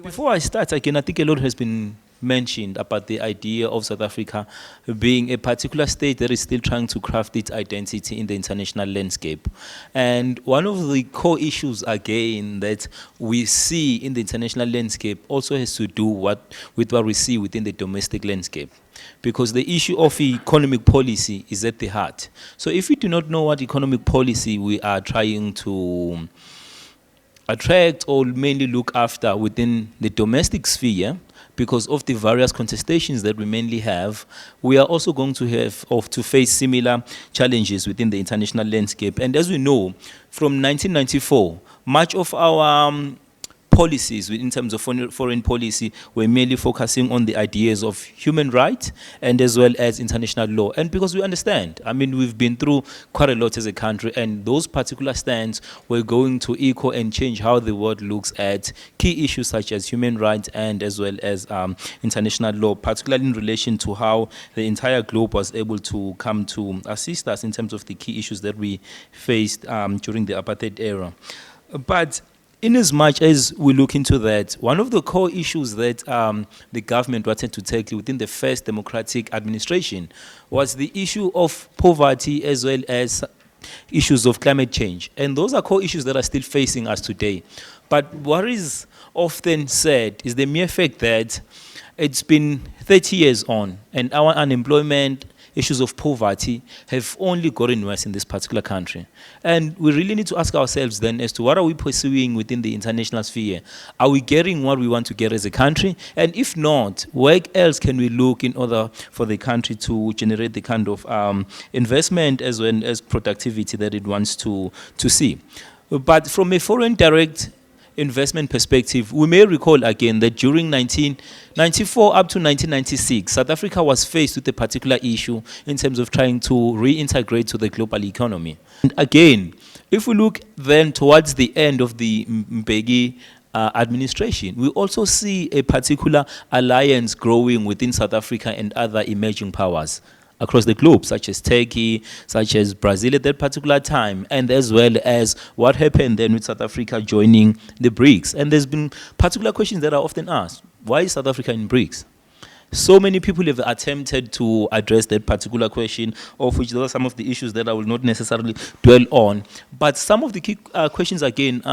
Before I start, again, I think a lot has been mentioned about the idea of South Africa being a particular state that is still trying to craft its identity in the international landscape. And one of the core issues, again, that we see in the international landscape also has to do with what we see within the domestic landscape. Because the issue of economic policy is at the heart. So if we do not know what economic policy we are trying to attract or mainly look after within the domestic sphere, because of the various contestations that we mainly have, we are also going to have to face similar challenges within the international landscape. And as we know, from 1994, much of our policies in terms of foreign policy were mainly focusing on the ideas of human rights and as well as international law. And because we understand, I mean, we've been through quite a lot as a country, and those particular stands were going to equal and change how the world looks at key issues such as human rights and as well as international law, particularly in relation to how the entire globe was able to come to assist us in terms of the key issues that we faced during the apartheid era. But in as much as we look into that, one of the core issues that the government wanted to tackle within the first democratic administration was the issue of poverty as well as issues of climate change. And those are core issues that are still facing us today. But what is often said is the mere fact that it's been 30 years on and our unemployment, issues of poverty have only gotten worse in this particular country. And we really need to ask ourselves then as to what are we pursuing within the international sphere? Are we getting what we want to get as a country? And if not, where else can we look in order for the country to generate the kind of investment as well as productivity that it wants to see? But from a foreign direct investment perspective, we may recall again that during 1994 up to 1996, South Africa was faced with a particular issue in terms of trying to reintegrate to the global economy. And again, if we look then towards the end of the Mbeki administration, we also see a particular alliance growing within South Africa and other emerging powers across the globe, such as Turkey, such as Brazil at that particular time, and as well as what happened then with South Africa joining the BRICS. And there's been particular questions that are often asked. Why is South Africa in BRICS? So many people have attempted to address that particular question, of which there are some of the issues that I will not necessarily dwell on. But some of the key questions again,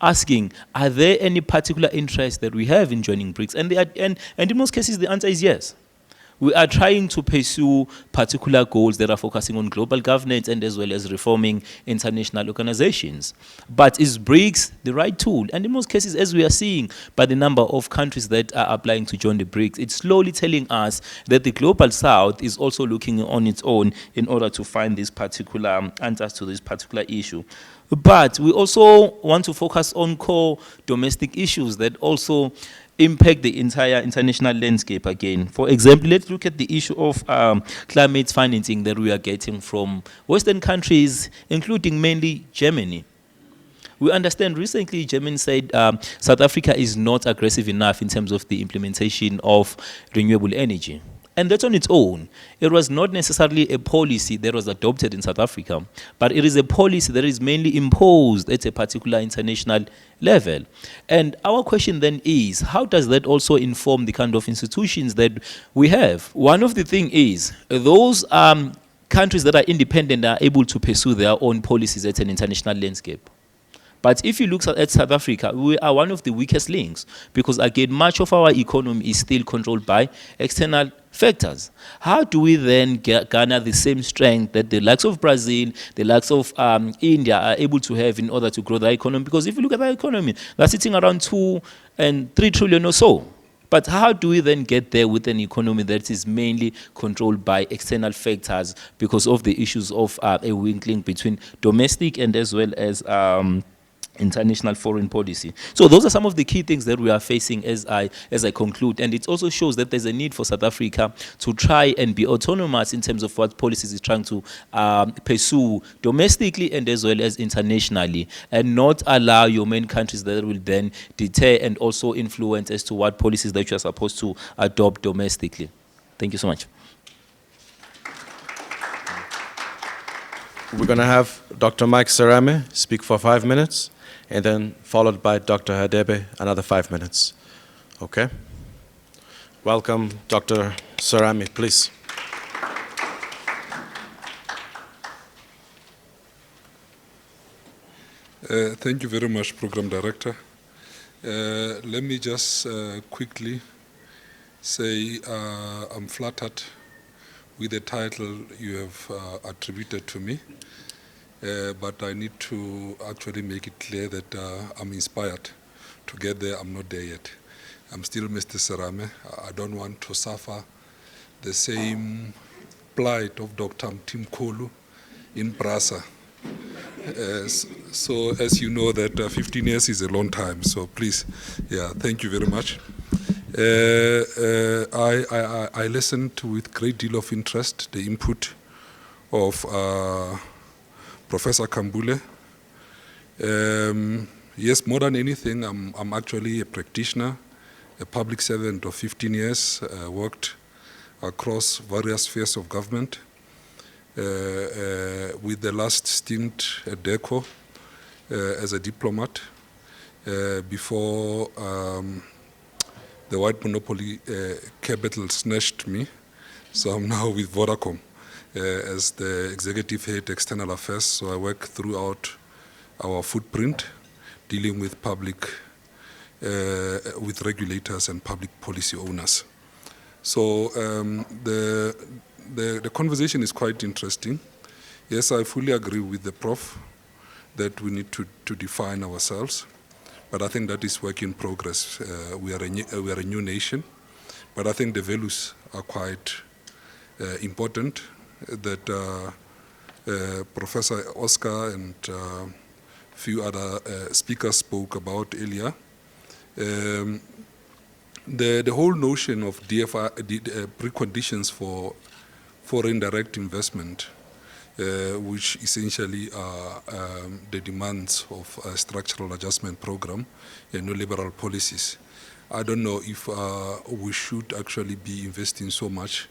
asking, are there any particular interests that we have in joining BRICS? And in most cases, the answer is yes. We are trying to pursue particular goals that are focusing on global governance and as well as reforming international organizations. But is BRICS the right tool? And in most cases, as we are seeing by the number of countries that are applying to join the BRICS, it's slowly telling us that the global south is also looking on its own in order to find these particular answers to this particular issue. But we also want to focus on core domestic issues that also impact the entire international landscape again. For example, let's look at the issue of climate financing that we are getting from Western countries, including mainly Germany. We understand recently Germany said South Africa is not aggressive enough in terms of the implementation of renewable energy. And that's on its own. It was not necessarily a policy that was adopted in South Africa, but it is a policy that is mainly imposed at a particular international level. And our question then is, how does that also inform the kind of institutions that we have? One of the things is, those countries that are independent are able to pursue their own policies at an international landscape. But if you look at South Africa, we are one of the weakest links because, again, much of our economy is still controlled by external factors. How do we then garner the same strength that the likes of Brazil, the likes of India are able to have in order to grow their economy? Because if you look at their economy, they're sitting around 2 and 3 trillion or so. But how do we then get there with an economy that is mainly controlled by external factors because of the issues of a weak link between domestic and as well as international foreign policy? So those are some of the key things that we are facing as I conclude. And it also shows that there's a need for South Africa to try and be autonomous in terms of what policies it's trying to pursue domestically and as well as internationally, and not allow your main countries that will then deter and also influence as to what policies that you are supposed to adopt domestically. Thank you so much. We're going to have Dr. Mike Serame speak for 5 minutes. and then followed by Dr. Hadebe, another 5 minutes. Okay? Welcome, Dr. Sarami, please. Thank you very much, Program Director. Let me just quickly say I'm flattered with the title you have attributed to me, but I need to actually make it clear that I'm inspired to get there. I'm not there yet. I'm still Mr. Sarame. I don't want to suffer the same plight of Dr. Tim Kolu in Brasa. So as you know that 15 years is a long time, so please, yeah, thank you very much. I listened with great deal of interest the input of Professor Kambule. Yes, more than anything, I'm actually a practitioner, a public servant of 15 years, worked across various spheres of government. With the last stint at DECO as a diplomat before the white monopoly capital snatched me. So I'm now with Vodacom as the executive head external affairs. So I work throughout our footprint dealing with public, with regulators and public policy owners. So the conversation is quite interesting. Yes, I fully agree with the Prof that we need to define ourselves, but I think that is work in progress. We are a new nation, but I think the values are quite important that Professor Oscar and a few other speakers spoke about earlier. The whole notion of DFI, preconditions for foreign direct investment, which essentially are the demands of a structural adjustment program and neoliberal policies. I don't know if we should actually be investing so much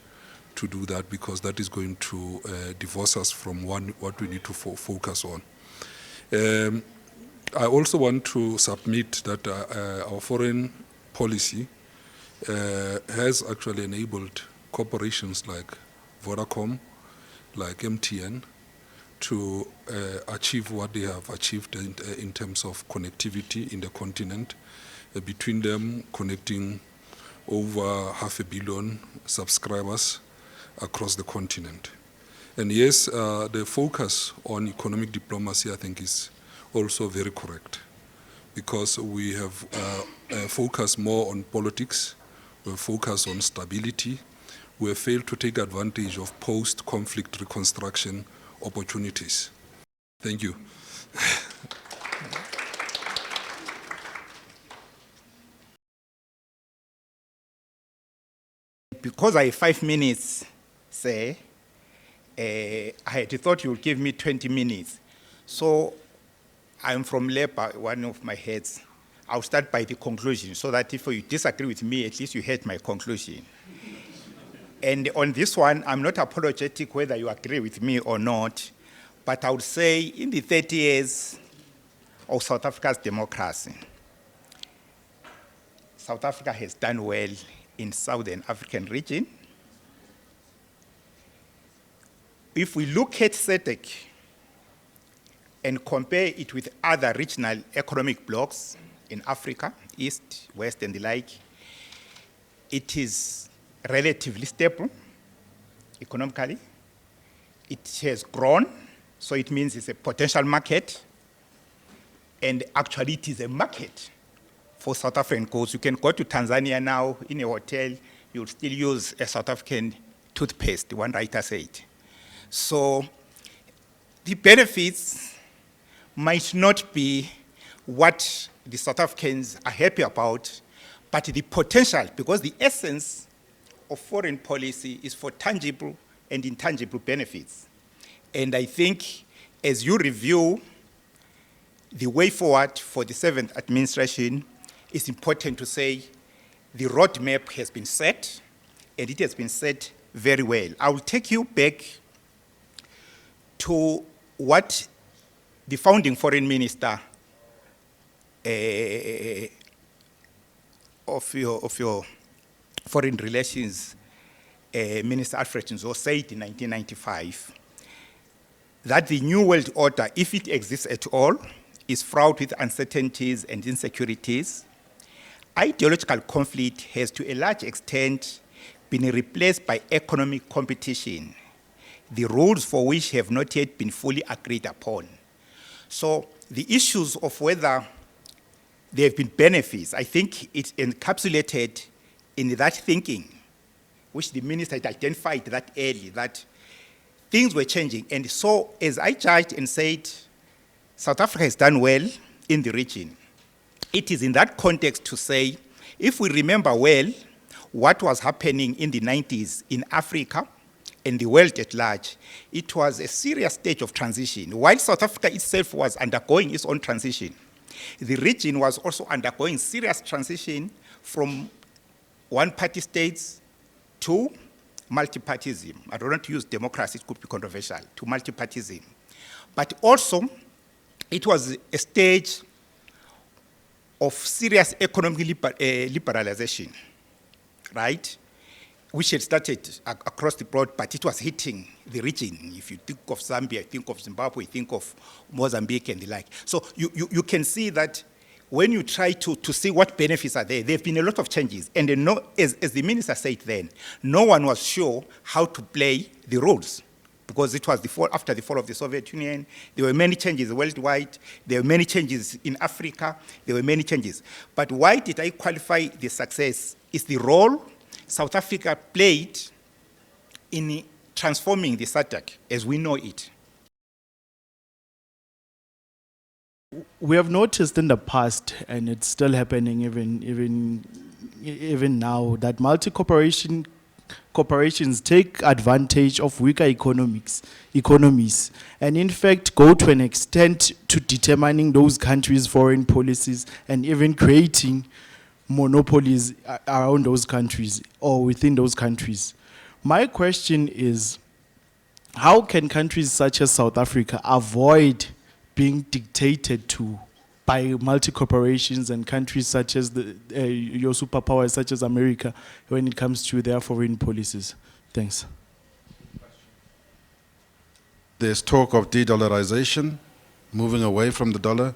to do that, because that is going to divorce us from what we need to focus on. I also want to submit that our foreign policy has actually enabled corporations like Vodacom, like MTN, to achieve what they have achieved in terms of connectivity in the continent, between them connecting over 500 million subscribers across the continent. And yes, the focus on economic diplomacy, I think, is also very correct, because we have focused more on politics, we have focused on stability, we have failed to take advantage of post-conflict reconstruction opportunities. Thank you. Because I have 5 minutes, say, I had thought you would give me 20 minutes. So I'm from Labour, one of my heads. I'll start by the conclusion, so that if you disagree with me, at least you heard my conclusion. And on this one, I'm not apologetic whether you agree with me or not, but I would say in the 30 years of South Africa's democracy, South Africa has done well in Southern African region. If we look at SADC and compare it with other regional economic blocs in Africa, East, West, and the like, it is relatively stable economically. It has grown, so it means it's a potential market. And actually, it is a market for South African goods. You can go to Tanzania now in a hotel, you'll still use a South African toothpaste, one writer said. So the benefits might not be what the South Africans are happy about, but the potential, because the essence of foreign policy is for tangible and intangible benefits. And I think as you review the way forward for the 7th administration, it's important to say the roadmap has been set, and it has been set very well. I will take you back to what the founding foreign minister of your foreign relations Minister Alfred Nzo said in 1995 that the New World Order, if it exists at all, is fraught with uncertainties and insecurities. Ideological conflict has to a large extent been replaced by economic competition, the rules for which have not yet been fully agreed upon. So the issues of whether there have been benefits, I think it's encapsulated in that thinking, which the minister had identified that early, that things were changing. And so as I judged and said, South Africa has done well in the region. It is in that context to say, if we remember well what was happening in the 90s in Africa and the world at large, it was a serious stage of transition. While South Africa itself was undergoing its own transition, the region was also undergoing serious transition from one-party states to multipartyism. I don't want to use democracy, it could be controversial, to multipartyism. But also, it was a stage of serious economic liberalization, right? Which had started across the board, but it was hitting the region. If you think of Zambia, think of Zimbabwe, think of Mozambique and the like. So you can see that when you try to see what benefits are there, there have been a lot of changes. And as the minister said then, no one was sure how to play the rules, because it was after the fall of the Soviet Union. There were many changes worldwide. There were many changes in Africa. There were many changes. But why did I qualify the success? Is the role South Africa played in transforming the SADC as we know it. We have noticed in the past, and it's still happening even now, that corporations take advantage of weaker economies, and in fact go to an extent to determining those countries' foreign policies and even creating monopolies around those countries or within those countries. My question is, how can countries such as South Africa avoid being dictated to by multi-corporations and countries such as your superpowers such as America when it comes to their foreign policies? Thanks. There's talk of de-dollarization, moving away from the dollar.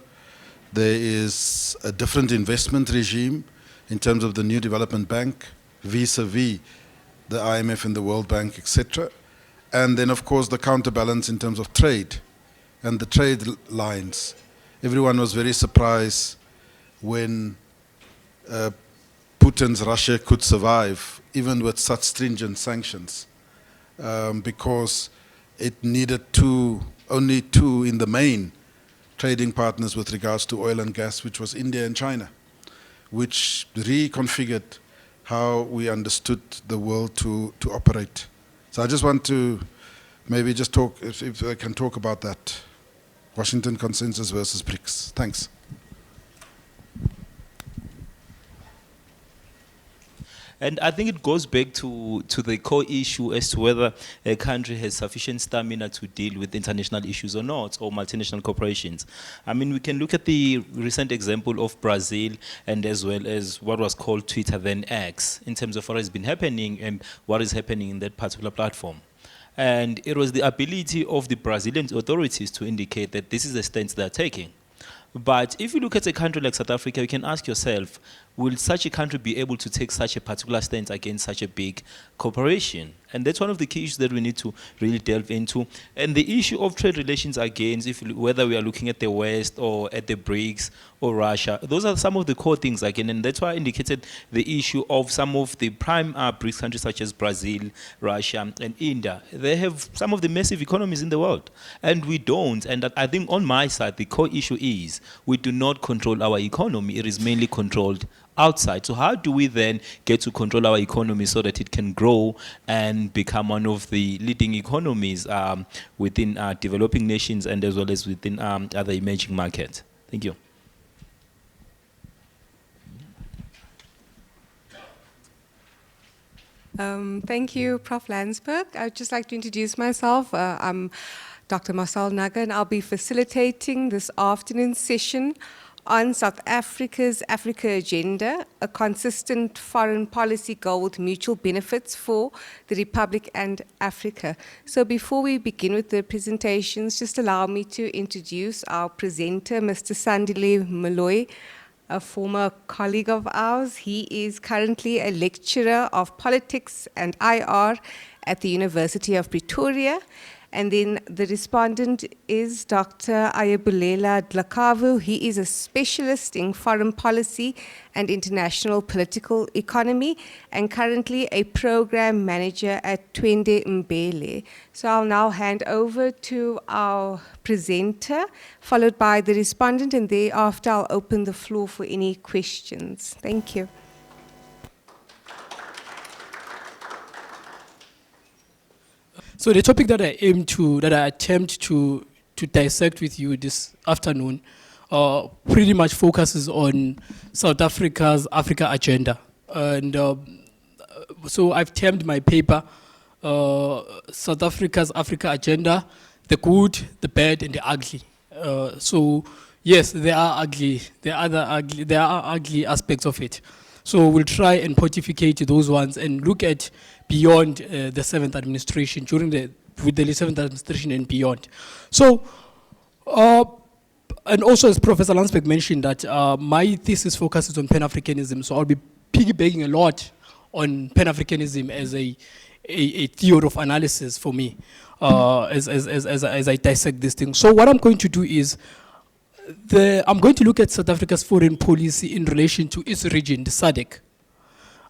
There is a different investment regime in terms of the new development bank, vis-a-vis the IMF and the World Bank, etc. And then, of course, the counterbalance in terms of trade and the trade lines. Everyone was very surprised when Putin's Russia could survive, even with such stringent sanctions, because it needed only two in the main trading partners with regards to oil and gas, which was India and China, which reconfigured how we understood the world to operate. So I just want to maybe just talk, if I can talk about that. Washington Consensus versus BRICS. Thanks. And I think it goes back to the core issue as to whether a country has sufficient stamina to deal with international issues or not, or multinational corporations. I mean, we can look at the recent example of Brazil and as well as what was called Twitter, then X, in terms of what has been happening and what is happening in that particular platform. And it was the ability of the Brazilian authorities to indicate that this is the stance they're taking. But if you look at a country like South Africa, you can ask yourself, will such a country be able to take such a particular stance against such a big corporation? And that's one of the key issues that we need to really delve into. And the issue of trade relations against, whether we are looking at the West or at the BRICS or Russia, those are some of the core things again. And that's why I indicated the issue of some of the prime BRICS countries such as Brazil, Russia, and India. They have some of the massive economies in the world. And we don't. And I think on my side, the core issue is we do not control our economy. It is mainly controlled outside. So how do we then get to control our economy so that it can grow and become one of the leading economies within developing nations and as well as within other emerging markets? Thank you. Thank you, Prof. Landsberg. I would just like to introduce myself. I'm Dr. Marcel Naga, and I'll be facilitating this afternoon session on South Africa's Africa agenda, a consistent foreign policy goal with mutual benefits for the Republic and Africa. So before we begin with the presentations, just allow me to introduce our presenter, Mr. Sandile Malloy, a former colleague of ours. He is currently a lecturer of politics and IR at the University of Pretoria. And then the respondent is Dr. Ayabulela Dlakavu. He is a specialist in foreign policy and international political economy and currently a program manager at Twende Mbele. So I'll now hand over to our presenter, followed by the respondent, and thereafter I'll open the floor for any questions. Thank you. So the topic that I attempt to dissect with you this afternoon pretty much focuses on South Africa's Africa agenda. And so I've termed my paper South Africa's Africa agenda, the good, the bad, and the ugly. So yes, there are ugly aspects of it. So we'll try and pontificate those ones and look at beyond the seventh administration, with the seventh administration and beyond. So, and also as Professor Landsberg mentioned that my thesis focuses on Pan-Africanism, so I'll be piggybacking a lot on Pan-Africanism as a theory of analysis for me as I dissect this thing. So what I'm going to do is, I'm going to look at South Africa's foreign policy in relation to its region, the SADC.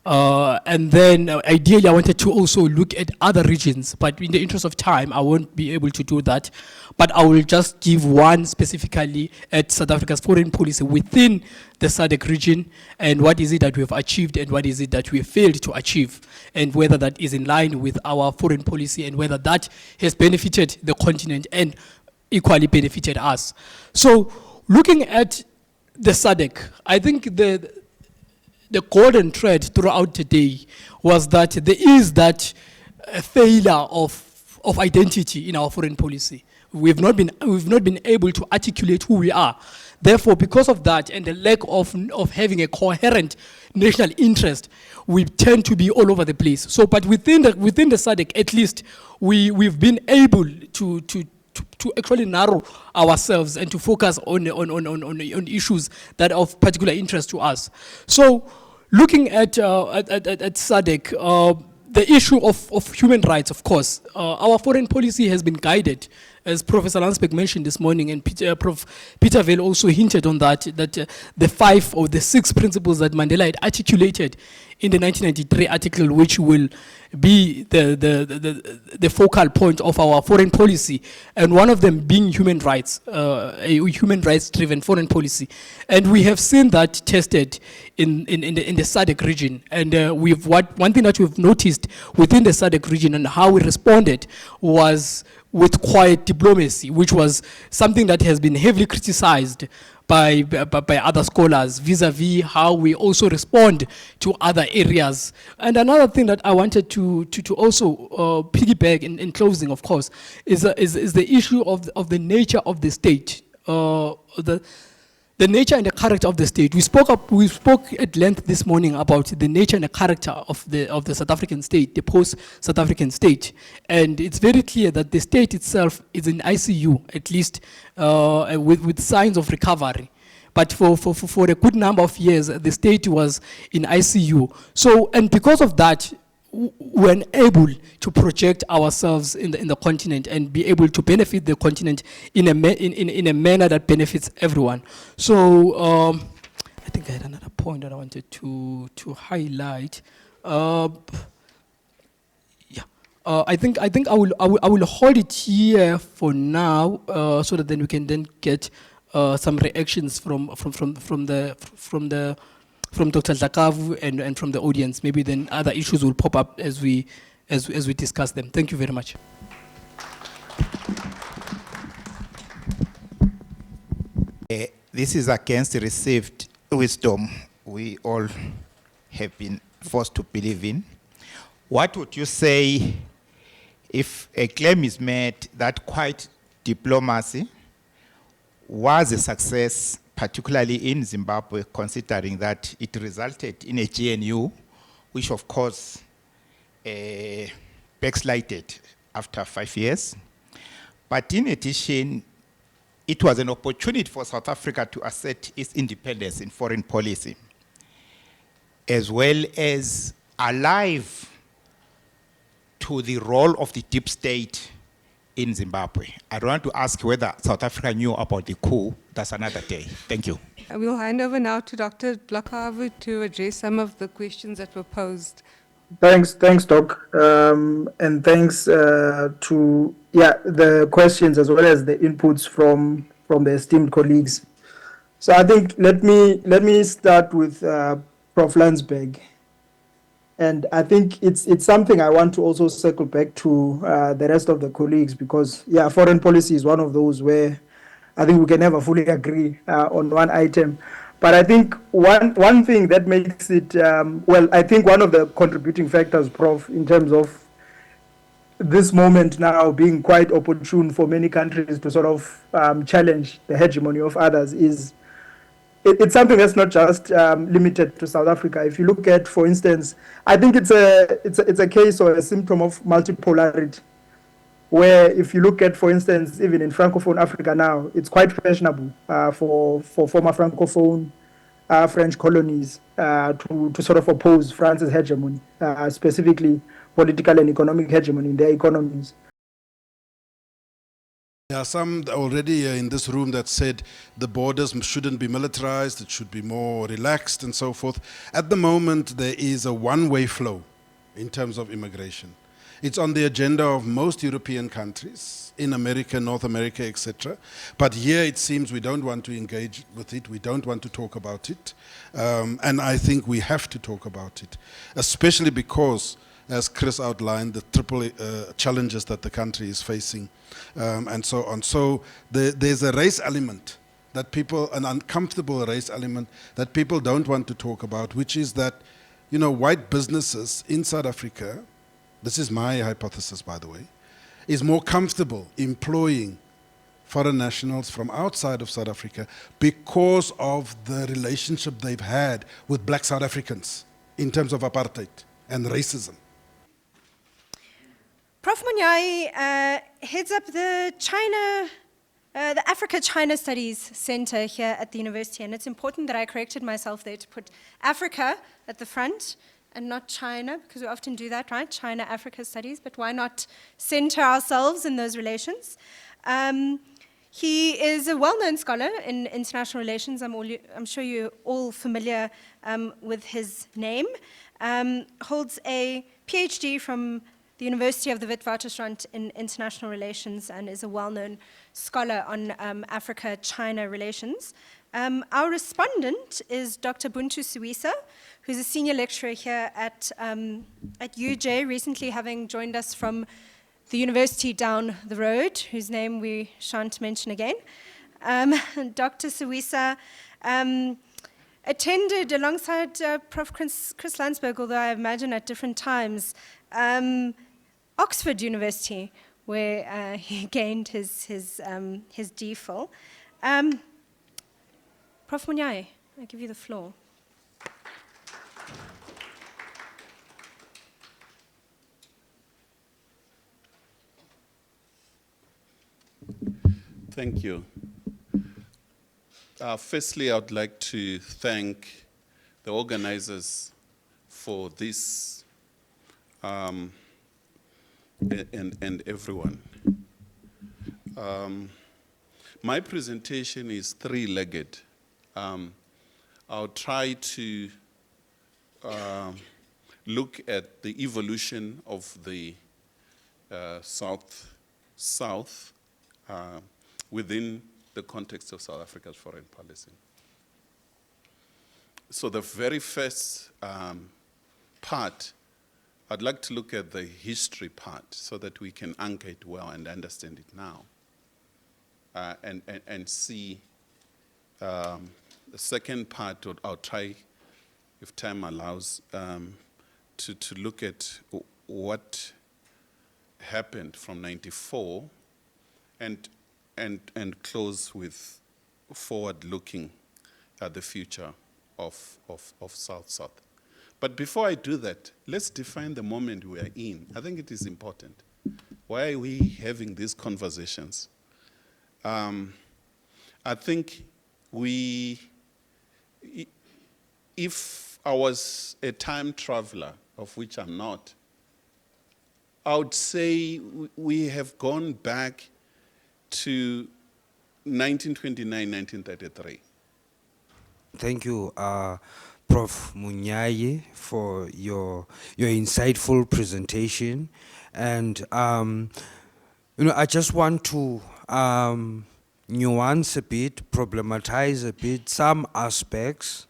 And then ideally I wanted to also look at other regions, but in the interest of time, I won't be able to do that. But I will just give one specifically at South Africa's foreign policy within the SADC region, and what is it that we have achieved and what is it that we have failed to achieve, and whether that is in line with our foreign policy and whether that has benefited the continent and equally benefited us. So looking at the SADC, I think the golden thread throughout the day was that there is that failure of identity in our foreign policy. We've not been able to articulate who we are. Therefore, because of that and the lack of having a coherent national interest, we tend to be all over the place. So, but within the SADC, at least we've been able to actually narrow ourselves and to focus on issues that are of particular interest to us. So, looking at SADC, the issue of human rights, of course, our foreign policy has been guided, as Professor Landsberg mentioned this morning, and Prof. Peter Vale also hinted on that the 5 or the 6 principles that Mandela had articulated in the 1993 article, which will be the focal point of our foreign policy, and one of them being human rights, a human rights-driven foreign policy. And we have seen that tested in the SADC region. And one thing that we've noticed within the SADC region and how we responded was with quiet diplomacy, which was something that has been heavily criticized by other scholars vis-a-vis how we also respond to other areas. And another thing that I wanted to also piggyback in closing, of course, is the issue of the nature of the state, the nature and the character of the state. We spoke at length this morning about the nature and the character of the South African state, the post-South African state. And it's very clear that the state itself is in ICU, at least with signs of recovery. But for a good number of years, the state was in ICU. So, and because of that, we're unable to project ourselves in the continent and be able to benefit the continent in a manner that benefits everyone. So I think I had another point that I wanted to highlight. I think I will hold it here for now, so that then we can then get some reactions from Dr. Dlakavu and from the audience. Maybe then other issues will pop up as we discuss them. Thank you very much. This is against received wisdom we all have been forced to believe in. What would you say if a claim is made that quiet diplomacy was a success, particularly in Zimbabwe, considering that it resulted in a GNU, which of course backslided after 5 years. But in addition, it was an opportunity for South Africa to assert its independence in foreign policy, as well as alive to the role of the deep state in Zimbabwe. I don't want to ask whether South Africa knew about the coup. That's another day. Thank you. We'll hand over now to Dr. Dlakavu to address some of the questions that were posed. Thanks, Doc, and thanks to the questions as well as the inputs from the esteemed colleagues. So I think let me start with Prof. Landsberg, and I think it's something I want to also circle back to the rest of the colleagues, because foreign policy is one of those where I think we can never fully agree on one item. But I think one thing that makes it, I think one of the contributing factors, Prof, in terms of this moment now being quite opportune for many countries to sort of challenge the hegemony of others is, it's something that's not just limited to South Africa. If you look at, for instance, I think it's a case or a symptom of multipolarity, where if you look at, for instance, even in Francophone Africa now, it's quite fashionable for former Francophone French colonies to sort of oppose France's hegemony, specifically political and economic hegemony in their economies. There are some already in this room that said the borders shouldn't be militarized, it should be more relaxed and so forth. At the moment, there is a one-way flow in terms of immigration. It's on the agenda of most European countries, in America, North America, etc. But here it seems we don't want to engage with it, we don't want to talk about it. And I think we have to talk about it, especially because, as Chris outlined, the triple challenges that the country is facing, and so on. So there's a race element that people, an uncomfortable race element that people don't want to talk about, which is that, you know, white businesses in South Africa, this is my hypothesis, by the way, is more comfortable employing foreign nationals from outside of South Africa because of the relationship they've had with black South Africans in terms of apartheid and racism. Prof. Munyai heads up the Africa-China Studies Center here at the university, and it's important that I corrected myself there to put Africa at the front and not China, because we often do that, right? China-Africa studies, but why not center ourselves in those relations? He is a well-known scholar in international relations. I'm sure you're all familiar with his name. Holds a PhD from the University of the Witwatersrand in international relations and is a well-known scholar on Africa-China relations. Our respondent is Dr. Buntu Suisa, who's a senior lecturer here at UJ, recently having joined us from the university down the road, whose name we shan't mention again. Dr. Suisa attended alongside Prof. Chris Landsberg, although I imagine at different times, Oxford University, where he gained his DPhil. Prof. Munyai, I give you the floor. Thank you. Firstly, I would like to thank the organizers for this and everyone. My presentation is three-legged. I'll try to look at the evolution of the South within the context of South Africa's foreign policy. So the very first part, I'd like to look at the history part so that we can anchor it well and understand it now. And see the second part, I'll try, if time allows, to look at what happened from '94 and close with forward-looking the future of South-South. But before I do that, let's define the moment we are in. I think it is important. Why are we having these conversations? I think if I was a time traveler, of which I'm not, I would say we have gone back to 1929, 1933. Thank you, Prof. Munyaye, for your insightful presentation. And, I just want to nuance a bit, problematize a bit some aspects,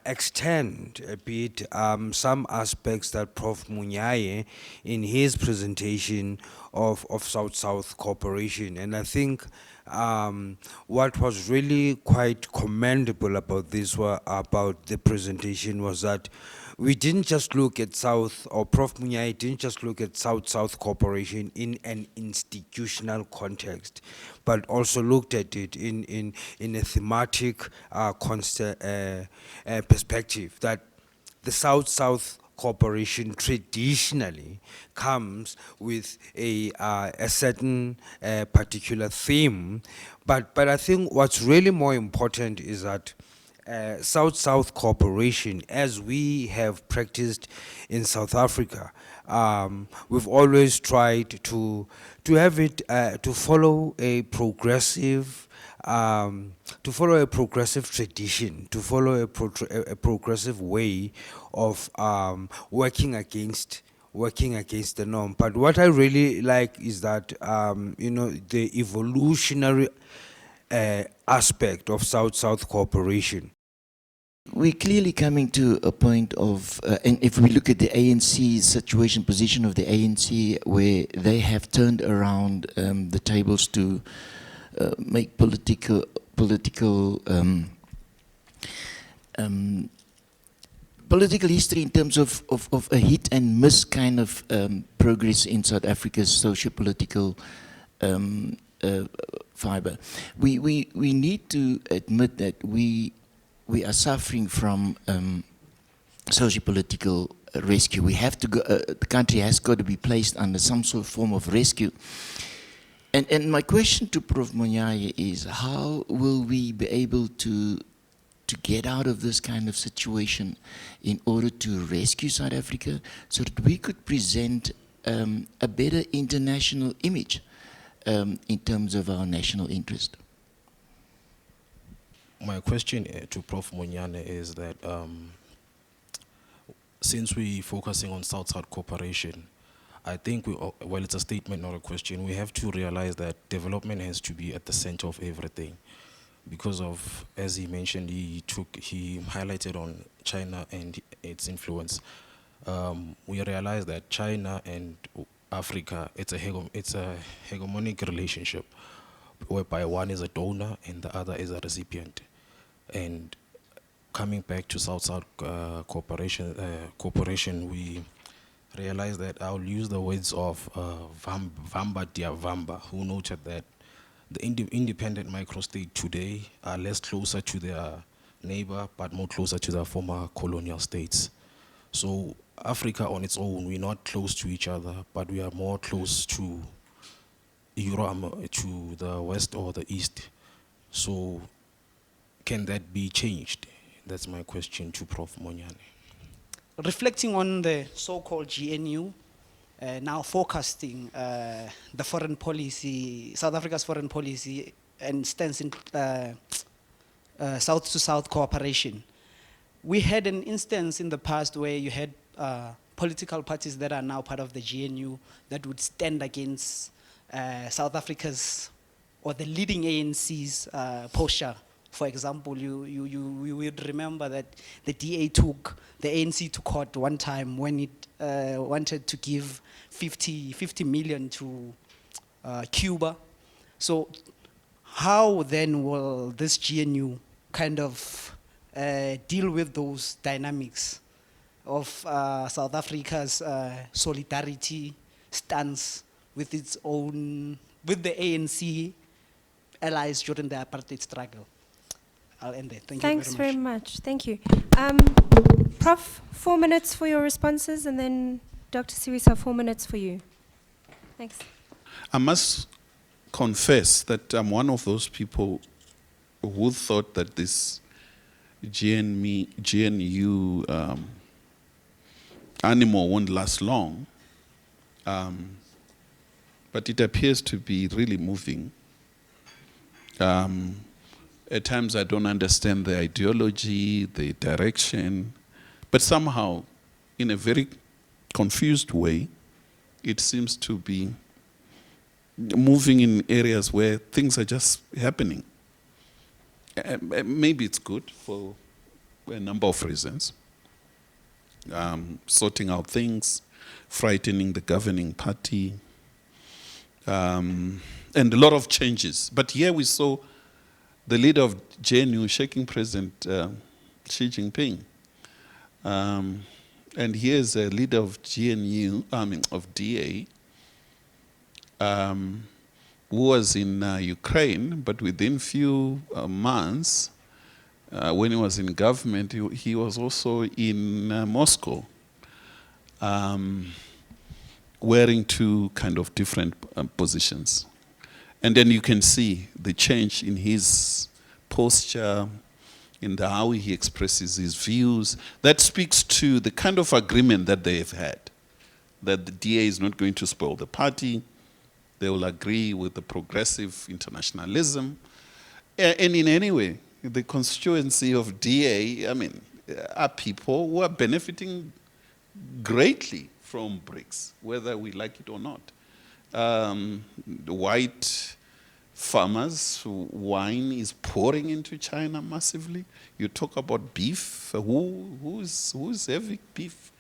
extend a bit some aspects that Prof. Munyaye in his presentation of South-South cooperation. And I think what was really quite commendable about about the presentation was that we didn't just look at South, or Prof. Munyaye didn't just look at South-South cooperation in an institutional context, but also looked at it in a thematic perspective, that the South-South cooperation traditionally comes with a certain particular theme, but I think what's really more important is that South-South cooperation, as we have practiced in South Africa, we've always tried to have it to follow a progressive tradition, to follow a progressive way of working against the norm. But what I really like is that the evolutionary aspect of South-South cooperation. We're clearly coming to a point of, and if we look at the ANC situation, position of the ANC, where they have turned around the tables to make political history in terms of a hit and miss kind of progress in South Africa's socio-political fiber. We need to admit that we are suffering from socio-political rescue. We have to go, the country has got to be placed under some sort of form of rescue. And my question to Prof. Munyaye is, how will we be able to get out of this kind of situation in order to rescue South Africa so that we could present a better international image in terms of our national interest? My question to Prof. Munyaye is that since we're focusing on South-South cooperation, I think, well, it's a statement, not a question, we have to realize that development has to be at the center of everything. Because of, as he mentioned, he highlighted on China and its influence. We realize that China and Africa, it's a hegemonic relationship, whereby one is a donor and the other is a recipient. And coming back to South-South cooperation, we realize that I'll use the words of Vamba Dia Vamba, who noted that the independent microstate today are less closer to their neighbor, but more closer to their former colonial states. So Africa on its own, we're not close to each other, but we are more close to Europe, to the west or the east. So can that be changed? That's my question to Prof. Munyaye. Reflecting on the so-called GNU, now forecasting the foreign policy, South Africa's foreign policy and stance in South-to-South cooperation. We had an instance in the past where you had political parties that are now part of the GNU that would stand against South Africa's, or the leading ANC's posture. For example, you would remember that the DA took the ANC to court one time when it wanted to give 50 million to Cuba. So how then will this GNU kind of deal with those dynamics of South Africa's solidarity stance with its own, with the ANC allies during the apartheid struggle? I'll end there. Thank Thanks you very very much. much. Thank you. Prof, 4 minutes for your responses, and then Dr. Sirisa, 4 minutes for you. Thanks. I must confess that I'm one of those people who thought that this GNU animal won't last long, but it appears to be really moving. At times I don't understand the ideology, the direction, but somehow, in a very confused way, it seems to be moving in areas where things are just happening. Maybe it's good for a number of reasons. Sorting out things, frightening the governing party, and a lot of changes. But here we saw the leader of JNU shaking President Xi Jinping. And here's a leader of of DA, who was in Ukraine, but within few months, when he was in government, he was also in Moscow, wearing two kind of different positions. And then you can see the change in his posture, in how he expresses his views. That speaks to the kind of agreement that they've had, that the DA is not going to spoil the party. They will agree with the progressive internationalism. And in any way, the constituency of DA, are people who are benefiting greatly from BRICS, whether we like it or not. White farmers, wine is pouring into China massively. You talk about beef, who's having beef?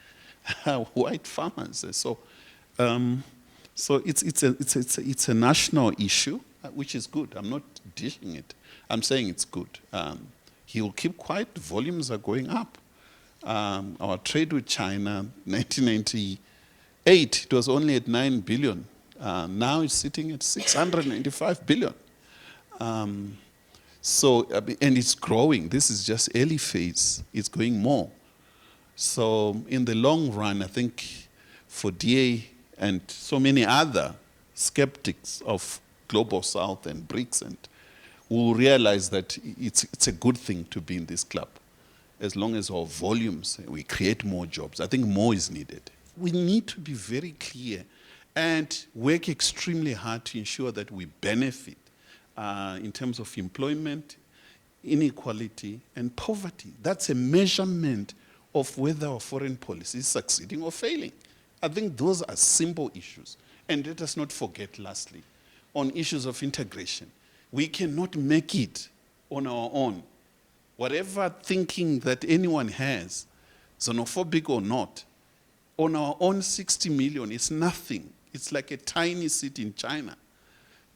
White farmers. So it's a national issue, which is good. I'm not dishing it. I'm saying it's good. He will keep quiet. Volumes are going up. Our trade with China, 1998, it was only at 9 billion. Now it's sitting at 695 billion. And it's growing. This is just early phase. It's going more. So in the long run, I think for DA and so many other skeptics of Global South and BRICS, and will realize that it's a good thing to be in this club. As long as our volumes, we create more jobs. I think more is needed. We need to be very clear and work extremely hard to ensure that we benefit in terms of employment, inequality, and poverty. That's a measurement of whether our foreign policy is succeeding or failing. I think those are simple issues. And let us not forget, lastly, on issues of integration. We cannot make it on our own. Whatever thinking that anyone has, xenophobic or not, on our own 60 million, it's nothing. It's like a tiny city in China.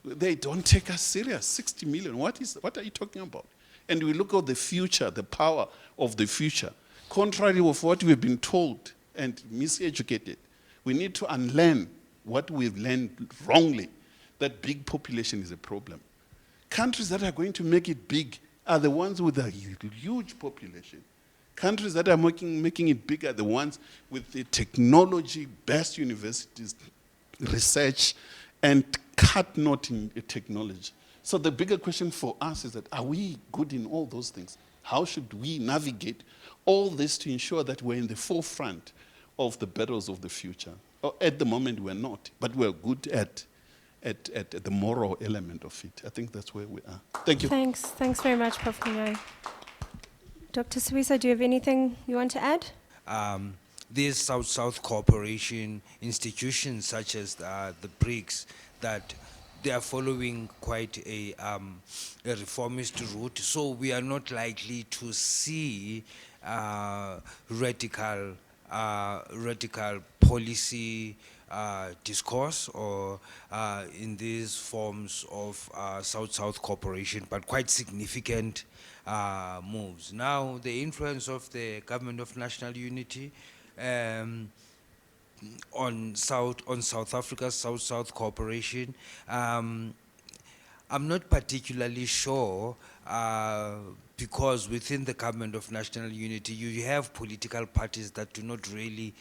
They don't take us serious. 60 million, what are you talking about? And we look at the future, the power of the future. Contrary of what we've been told and miseducated, we need to unlearn what we've learned wrongly, that big population is a problem. Countries that are going to make it big are the ones with a huge population. Countries that are making it big are the ones with the technology, best universities, research, and cut-knot in technology. So the bigger question for us is that, are we good in all those things? How should we navigate all this to ensure that we're in the forefront of the battles of the future? At the moment, we're not, but we're good at the moral element of it. I think that's where we are. Thank you. Thanks very much, Prof. Kunyai. Dr. Sirisa, do you have anything you want to add? These South-South cooperation institutions such as the BRICS, that they are following quite a reformist route, so we are not likely to see radical policy discourse or in these forms of South-South cooperation, but quite significant moves. Now, the influence of the Government of National Unity on South Africa's South-South cooperation, I'm not particularly sure because within the government of national unity, you have political parties that do not really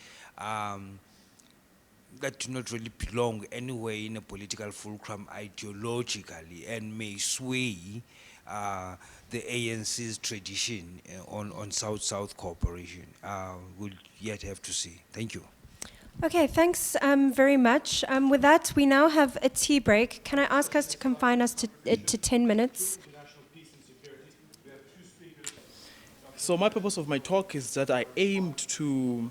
belong anywhere in a political fulcrum ideologically and may sway the ANC's tradition on South-South cooperation. We'll yet have to see. Thank you. Okay, thanks very much. With that, we now have a tea break. Can I ask us to confine us to 10 minutes? So my purpose of my talk is that I aimed to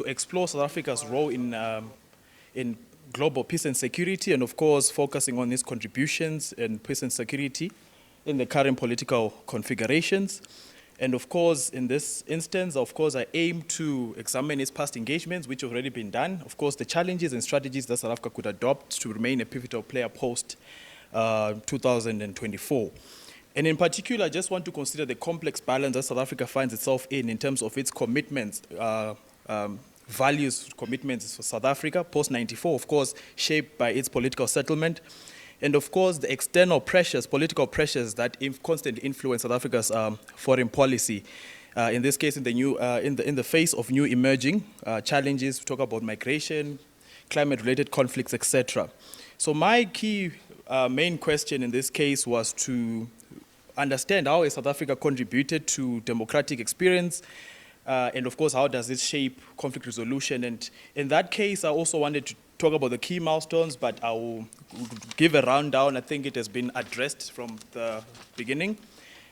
explore South Africa's role in global peace and security, and of course focusing on its contributions in peace and security in the current political configurations. And of course, in this instance, I aim to examine its past engagements, which have already been done. Of course, the challenges and strategies that South Africa could adopt to remain a pivotal player post 2024. And in particular, I just want to consider the complex balance that South Africa finds itself in terms of its commitments, values, commitments for South Africa, post-94, of course, shaped by its political settlement. And of course, the external pressures, political pressures that constantly influence South Africa's foreign policy. In this case, in the face of new emerging challenges, we talk about migration, climate-related conflicts, etc. So my key main question in this case was to understand how has South Africa contributed to democratic experience, and of course, how does it shape conflict resolution? And in that case, I also wanted to talk about the key milestones, but I will give a rundown. I think it has been addressed from the beginning.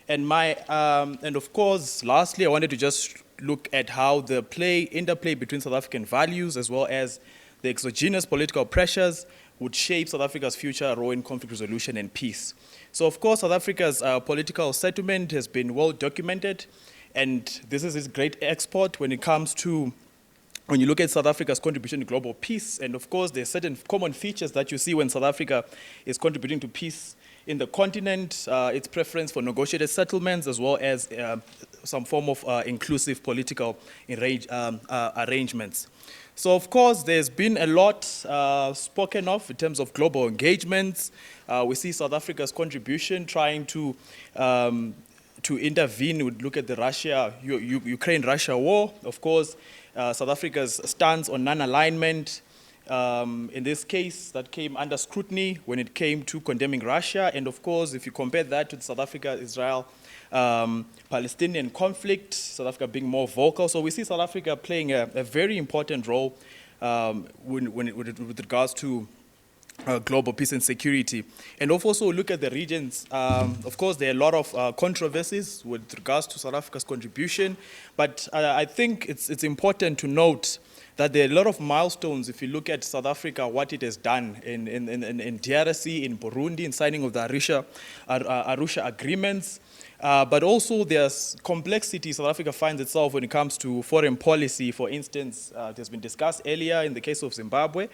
And of course, lastly, I wanted to just look at how the interplay between South African values as well as the exogenous political pressures would shape South Africa's future role in conflict resolution and peace. So of course, South Africa's political settlement has been well documented, and this is its great export when it comes to when you look at South Africa's contribution to global peace. And of course, there are certain common features that you see when South Africa is contributing to peace in the continent, its preference for negotiated settlements, as well as some form of inclusive political arrangements. So of course, there's been a lot spoken of in terms of global engagements. We see South Africa's contribution trying to intervene. We look at the Ukraine-Russia war. Of course, South Africa's stance on non-alignment, in this case, that came under scrutiny when it came to condemning Russia. And of course, if you compare that to the South Africa-Israel Palestinian conflict, South Africa being more vocal. So we see South Africa playing a very important role with regards to global peace and security. And also look at the regions. Of course, there are a lot of controversies with regards to South Africa's contribution, but I think it's important to note that there are a lot of milestones if you look at South Africa, what it has done in DRC, in Burundi, in signing of the Arusha agreements. But also there's complexity South Africa finds itself when it comes to foreign policy. For instance, it has been discussed earlier in the case of Zimbabwe,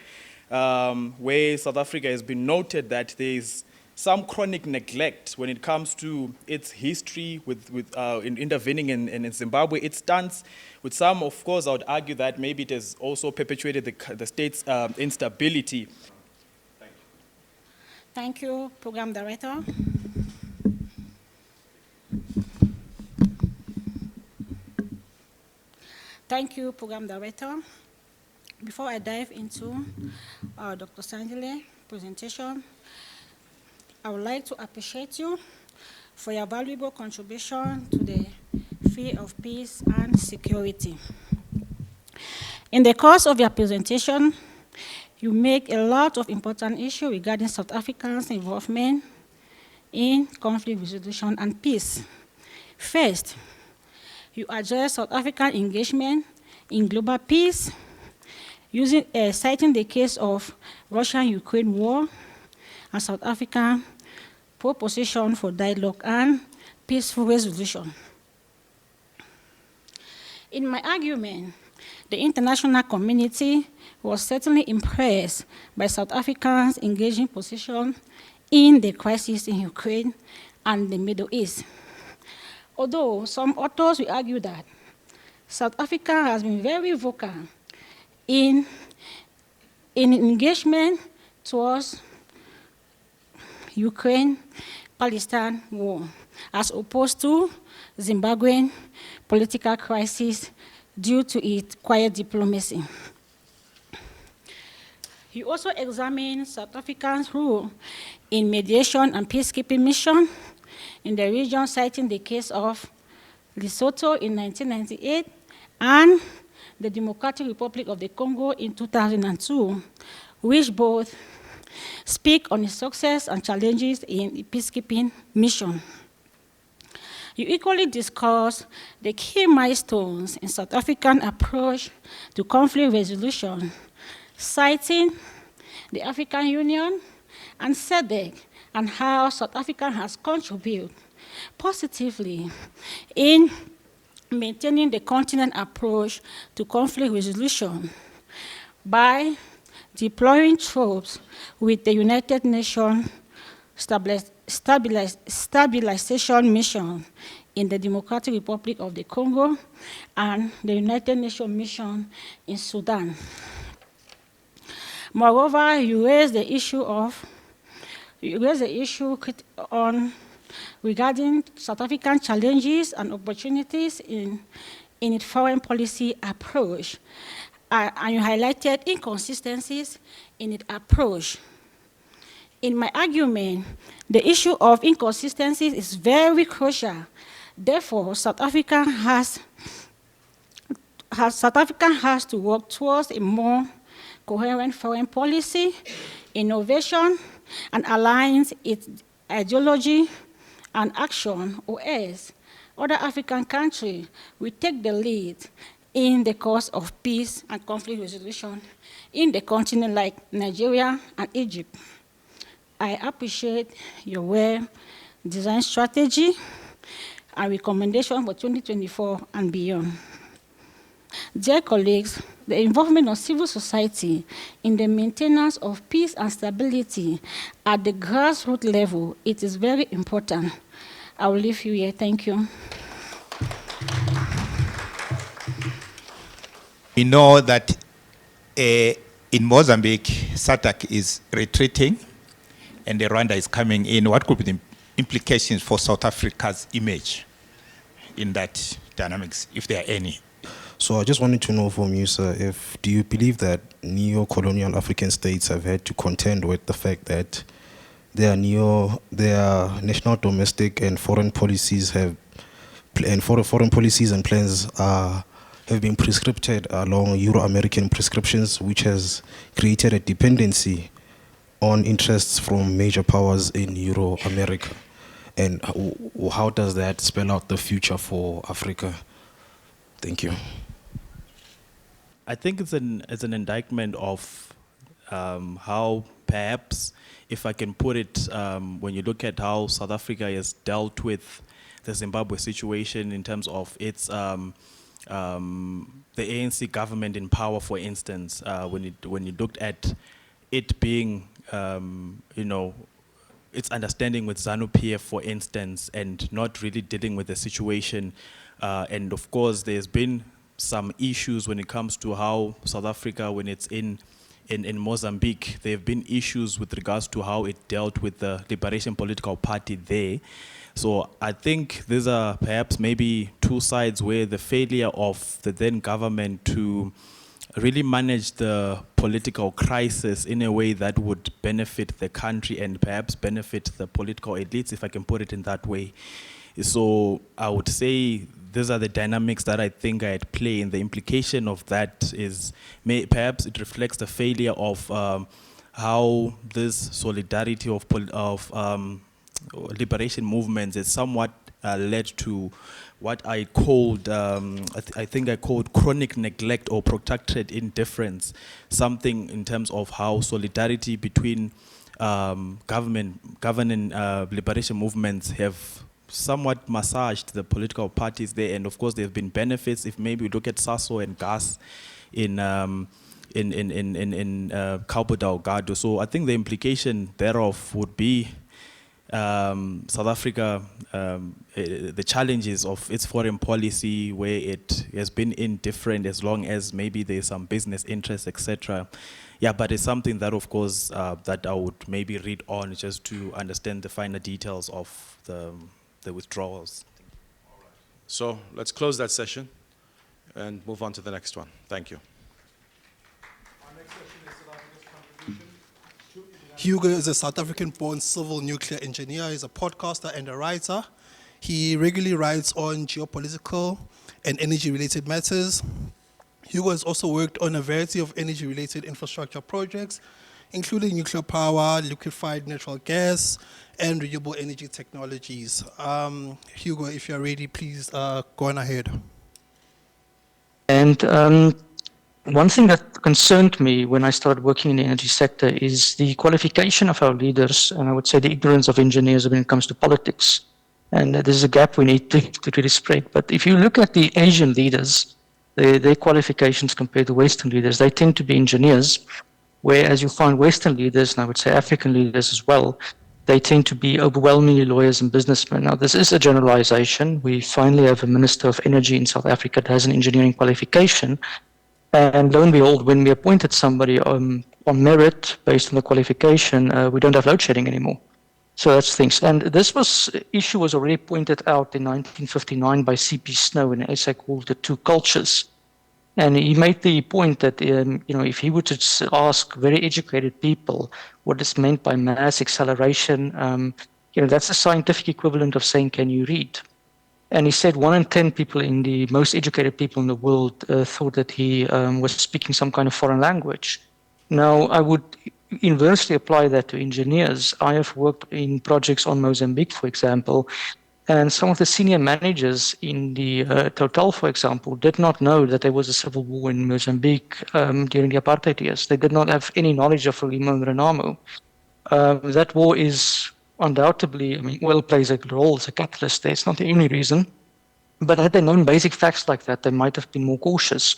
where South Africa has been noted that there is some chronic neglect when it comes to its history in intervening in Zimbabwe. Its stance, with some, of course, I would argue that maybe it has also perpetuated the state's instability. Thank you, Program Director. Thank you, Program Director. Before I dive into Dr. Sandile presentation, I would like to appreciate you for your valuable contribution to the field of peace and security. In the course of your presentation, you make a lot of important issues regarding South Africa's involvement in conflict resolution and peace. First, you address South African engagement in global peace, citing the case of Russia-Ukraine war and South African proposition for dialogue and peaceful resolution. In my argument, the international community was certainly impressed by South Africa's engaging position in the crisis in Ukraine and the Middle East. Although some authors will argue that South Africa has been very vocal in engagement towards Ukraine-Palestine war. as opposed to Zimbabwean political crisis due to its quiet diplomacy. He also examined South Africa's role in mediation and peacekeeping mission in the region, citing the case of Lesotho in 1998 and the Democratic Republic of the Congo in 2002, which both speak on its success and challenges in the peacekeeping mission. You equally discuss the key milestones in South African approach to conflict resolution, citing the African Union and SADC and how South Africa has contributed positively in maintaining the continent approach to conflict resolution by deploying troops with the United Nations Stabilization Mission in the Democratic Republic of the Congo and the United Nations Mission in Sudan. Moreover, you raised the issue regarding South African challenges and opportunities in its foreign policy approach, and you highlighted inconsistencies in its approach. In my argument, the issue of inconsistencies is very crucial. Therefore, South Africa has to work towards a more coherent foreign policy, innovation, and aligns its ideology and action, or else other African countries will take the lead in the cause of peace and conflict resolution in the continent like Nigeria and Egypt. I appreciate your well-designed strategy and recommendation for 2024 and beyond. Dear colleagues, the involvement of civil society in the maintenance of peace and stability at the grassroots level, it is very important. I will leave you here. Thank you. We know that in Mozambique, SADC is retreating and Rwanda is coming in. What could be the implications for South Africa's image in that dynamics, if there are any? So I just wanted to know from you, sir, do you believe that neo-colonial African states have had to contend with the fact that their national, domestic, and foreign policies and plans have been prescripted along Euro-American prescriptions, which has created a dependency on interests from major powers in Euro-America? And how does that spell out the future for Africa? Thank you. I think it's an indictment of how perhaps, if I can put it, when you look at how South Africa has dealt with the Zimbabwe situation in terms of its the ANC government in power, for instance, when you looked at it being, its understanding with ZANU-PF, for instance, and not really dealing with the situation, and of course there's been some issues when it comes to how South Africa, when it's in Mozambique, there have been issues with regards to how it dealt with the Liberation Political Party there. So I think these are perhaps maybe two sides where the failure of the then government to really manage the political crisis in a way that would benefit the country and perhaps benefit the political elites, if I can put it in that way. So I would say these are the dynamics that I think are at play, and the implication of that is perhaps it reflects the failure of how this solidarity of liberation movements is somewhat led to what I called, I think I called chronic neglect or protracted indifference, something in terms of how solidarity between governing liberation movements have somewhat massaged the political parties there, and of course there have been benefits. If maybe we look at Sasso and Gas in Cabo Delgado, so I think the implication thereof would be South Africa, the challenges of its foreign policy, where it has been indifferent as long as maybe there's some business interests, etc. Yeah, but it's something that, of course, that I would maybe read on just to understand the finer details of the withdrawals. So let's close that session and move on to the next one. Thank you. Hugo is a South African-born civil nuclear engineer. He's a podcaster and a writer. He regularly writes on geopolitical and energy-related matters. Hugo has also worked on a variety of energy-related infrastructure projects, including nuclear power, liquefied natural gas, and renewable energy technologies. Hugo, if you're ready, please go on ahead. And one thing that concerned me when I started working in the energy sector is the qualification of our leaders, and I would say the ignorance of engineers when it comes to politics. And there's a gap we need to really spread. But if you look at the Asian leaders, their qualifications compared to Western leaders, they tend to be engineers, whereas you find Western leaders, and I would say African leaders as well, they tend to be overwhelmingly lawyers and businessmen. Now, this is a generalization. We finally have a Minister of Energy in South Africa that has an engineering qualification. And lo and behold, when we appointed somebody on merit based on the qualification, we don't have load shedding anymore. So that's things. And this issue was already pointed out in 1959 by C.P. Snow in an essay called The Two Cultures. And he made the point that if he were to ask very educated people what is meant by mass acceleration, that's the scientific equivalent of saying, can you read? And he said 1 in 10 people in the most educated people in the world thought that he was speaking some kind of foreign language. Now, I would inversely apply that to engineers. I have worked in projects on Mozambique, for example, and some of the senior managers in the Total, for example, did not know that there was a civil war in Mozambique during the apartheid years. They did not have any knowledge of Frelimo and Renamo. That war is undoubtedly, oil plays a role as a catalyst there. It's not the only reason. But had they known basic facts like that, they might have been more cautious.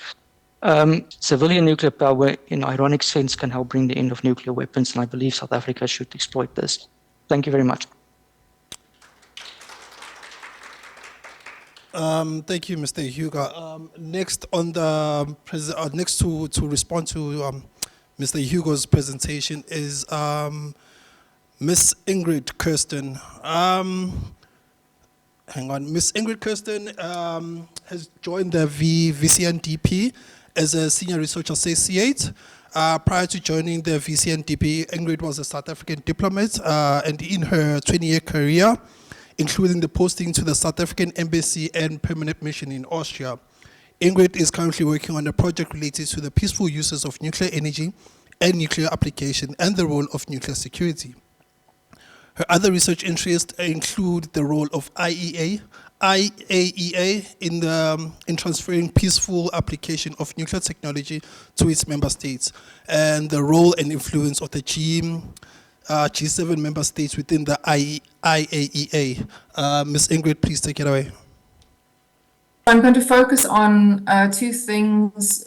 Civilian nuclear power, in ironic sense, can help bring the end of nuclear weapons, and I believe South Africa should exploit this. Thank you very much. Thank you, Mr. Hugo. Next on the next to respond to Mr. Hugo's presentation is Miss Ingrid Kirsten. Hang on, Miss Ingrid Kirsten has joined the VCNDP as a senior research associate. Prior to joining the VCNDP, Ingrid was a South African diplomat, and in her 20-year career, including the posting to the South African Embassy and Permanent Mission in Austria, Ingrid is currently working on a project related to the peaceful uses of nuclear energy and nuclear application and the role of nuclear security. Her other research interests include the role of IAEA in transferring peaceful application of nuclear technology to its member states, and the role and influence of the G7 member states within the IAEA. Ms. Ingrid, please take it away. I'm going to focus on two things.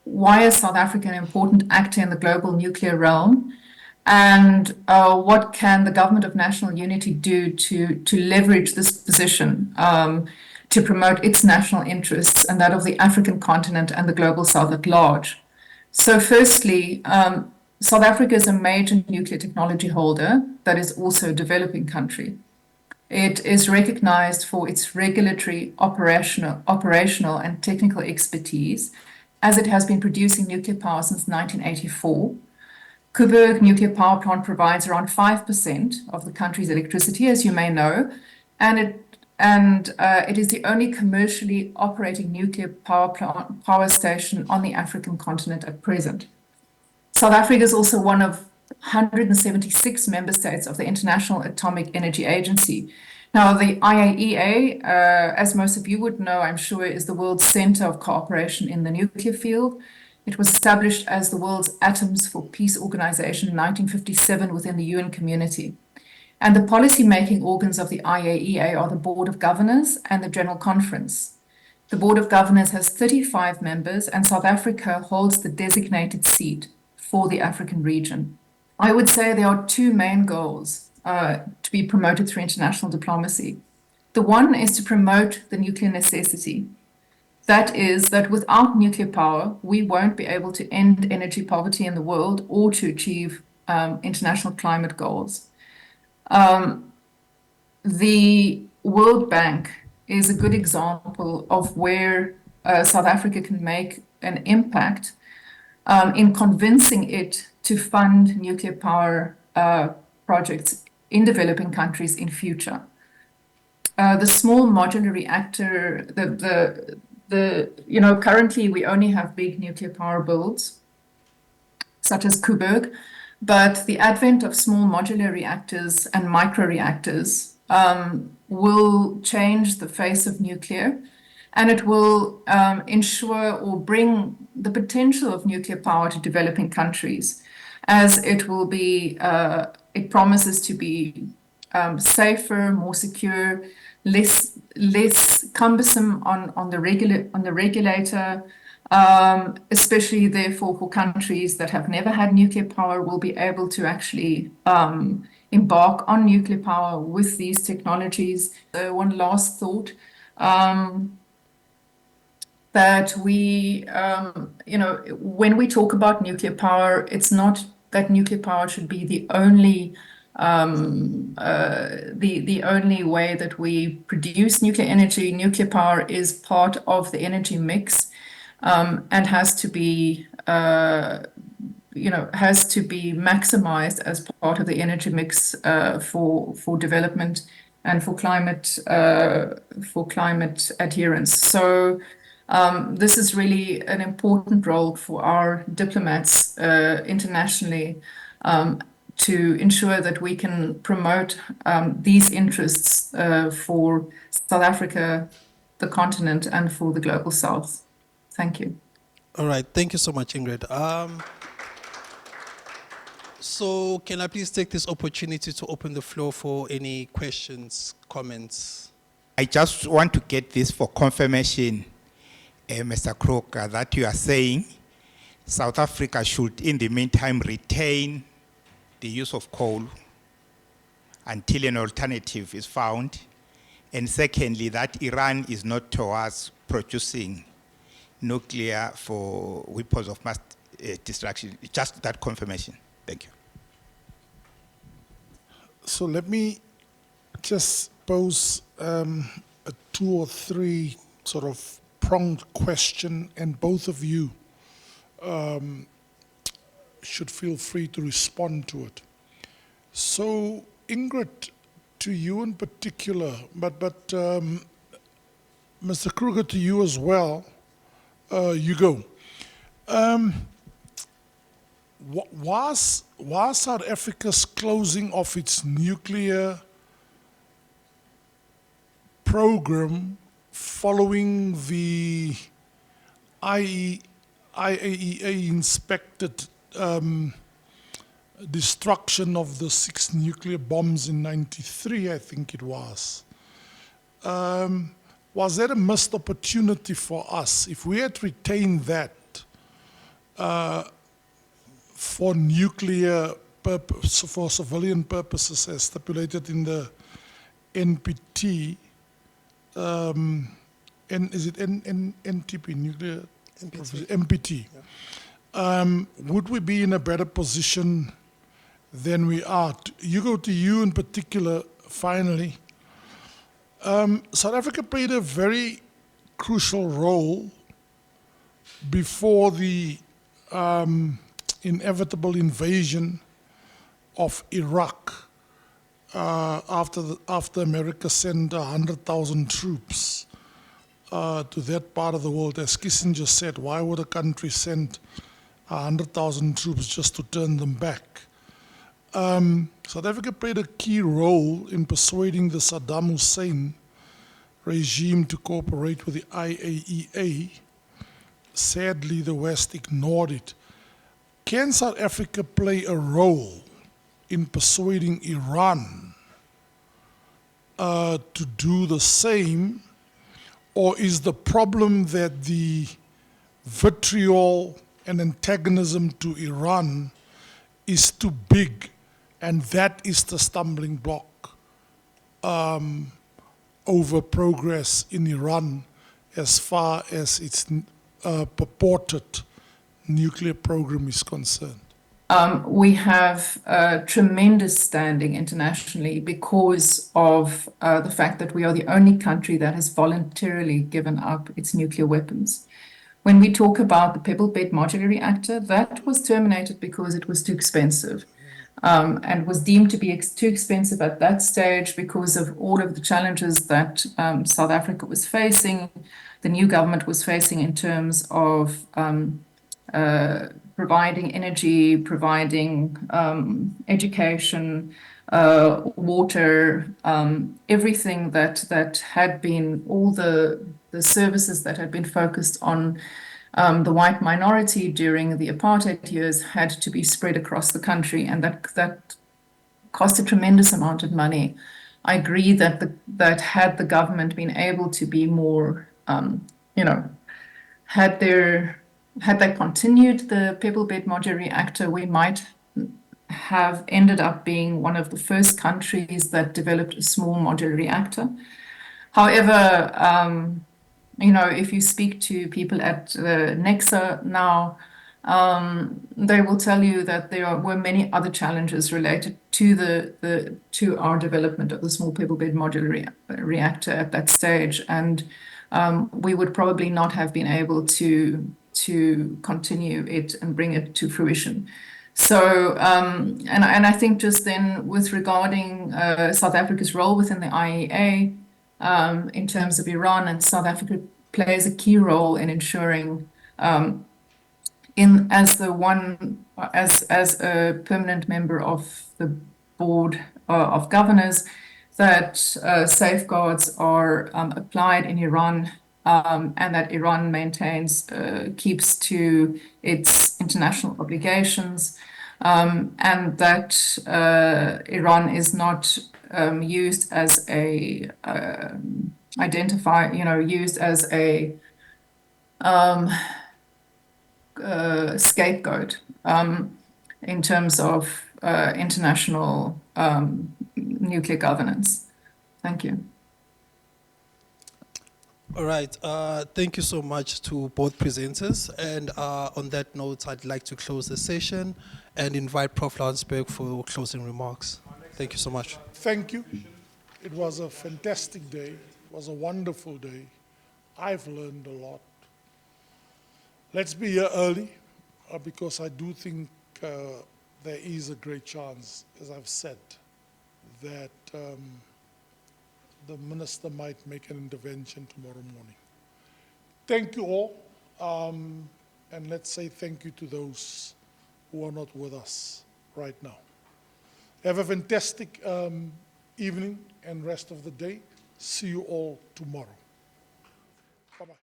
Why is South Africa an important actor in the global nuclear realm? And what can the Government of National Unity do to leverage this position to promote its national interests and that of the African continent and the global South at large? So firstly, South Africa is a major nuclear technology holder that is also a developing country. It is recognized for its regulatory, operational and technical expertise, as it has been producing nuclear power since 1984. Koeberg nuclear power plant provides around 5% of the country's electricity, as you may know, and it is the only commercially operating nuclear power station on the African continent at present. South Africa is also one of 176 member states of the International Atomic Energy Agency. Now, the IAEA, as most of you would know, I'm sure, is the world's center of cooperation in the nuclear field. It was established as the world's Atoms for Peace organization in 1957 within the UN community. And the policy-making organs of the IAEA are the Board of Governors and the General Conference. The Board of Governors has 35 members, and South Africa holds the designated seat for the African region. I would say there are two main goals to be promoted through international diplomacy. The one is to promote the nuclear necessity. That is, that without nuclear power, we won't be able to end energy poverty in the world or to achieve international climate goals. The World Bank is a good example of where South Africa can make an impact in convincing it to fund nuclear power projects in developing countries in future. The small modular reactor, currently we only have big nuclear power builds, such as Coburg, but the advent of small modular reactors and microreactors will change the face of nuclear, and it will ensure or bring the potential of nuclear power to developing countries, as it will be, it promises to be safer, more secure, less cumbersome on the regulator, especially therefore for countries that have never had nuclear power will be able to actually embark on nuclear power with these technologies. One last thought, that we, when we talk about nuclear power, it's not that nuclear power should be the only the only way that we produce nuclear energy. Nuclear power is part of the energy mix, and has to be maximized as part of the energy mix for development and for climate adherence. So this is really an important role for our diplomats internationally, to ensure that we can promote these interests for South Africa, the continent, and for the global South. Thank you. All right, thank you so much, Ingrid. So can I please take this opportunity to open the floor for any questions, comments? I just want to get this for confirmation, Mr. Croker, that you are saying South Africa should, in the meantime, retain the use of coal until an alternative is found. And secondly, that Iran is not towards producing nuclear for weapons of mass destruction. Just that confirmation. Thank you. So let me just pose a 2 or 3 sort of pronged question, and both of you should feel free to respond to it. So, Ingrid, to you in particular, but Mr. Kruger, to you as well, you go. Was South Africa's closing of its nuclear program following the IAEA inspected destruction of the 6 nuclear bombs in '93, I think it was. Was that a missed opportunity for us? If we had retained that for nuclear purpose, for civilian purposes as stipulated in the NPT, is it NTP, nuclear? MPT. Would we be in a better position than we are? You go to you in particular, finally. South Africa played a very crucial role before the inevitable invasion of Iraq after America sent 100,000 troops to that part of the world. As Kissinger said, why would a country send 100,000 troops just to turn them back? South Africa played a key role in persuading the Saddam Hussein regime to cooperate with the IAEA. Sadly, the West ignored it. Can South Africa play a role in persuading Iran to do the same? Or is the problem that the vitriol and antagonism to Iran is too big, and that is the stumbling block over progress in Iran as far as its purported nuclear program is concerned? we have tremendous standing internationally because of the fact that we are the only country that has voluntarily given up its nuclear weapons. When we talk about the Pebble Bed Modular Reactor, that was terminated because it was too expensive. And was deemed to be too expensive at that stage because of all of the challenges that South Africa was facing, the new government was facing in terms of providing energy, providing education, water, everything that had been, all the services that had been focused on the white minority during the apartheid years had to be spread across the country, and that cost a tremendous amount of money. I agree that that had the government been able to be more, had they continued the Pebble Bed Modular Reactor, we might have ended up being one of the first countries that developed a small modular reactor. However, if you speak to people at Nexa now, they will tell you that there were many other challenges related to our development of the small Pebble Bed Modular Reactor at that stage, and we would probably not have been able to continue it and bring it to fruition. So, and I think just then with regarding South Africa's role within the IEA, in terms of Iran, and South Africa plays a key role in ensuring, as a permanent member of the board of governors, that safeguards are applied in Iran, and that Iran keeps to its international obligations, and that Iran is not used as a used as a scapegoat in terms of international nuclear governance. Thank you. All right, thank you so much to both presenters. And on that note, I'd like to close the session and invite Prof. Landsberg for closing remarks. Thank you so much. Thank you. It was a fantastic day. It was a wonderful day. I've learned a lot. Let's be here early because I do think there is a great chance, as I've said, that the minister might make an intervention tomorrow morning. Thank you all, and let's say thank you to those who are not with us right now. Have a fantastic evening and rest of the day. See you all tomorrow. Bye-bye.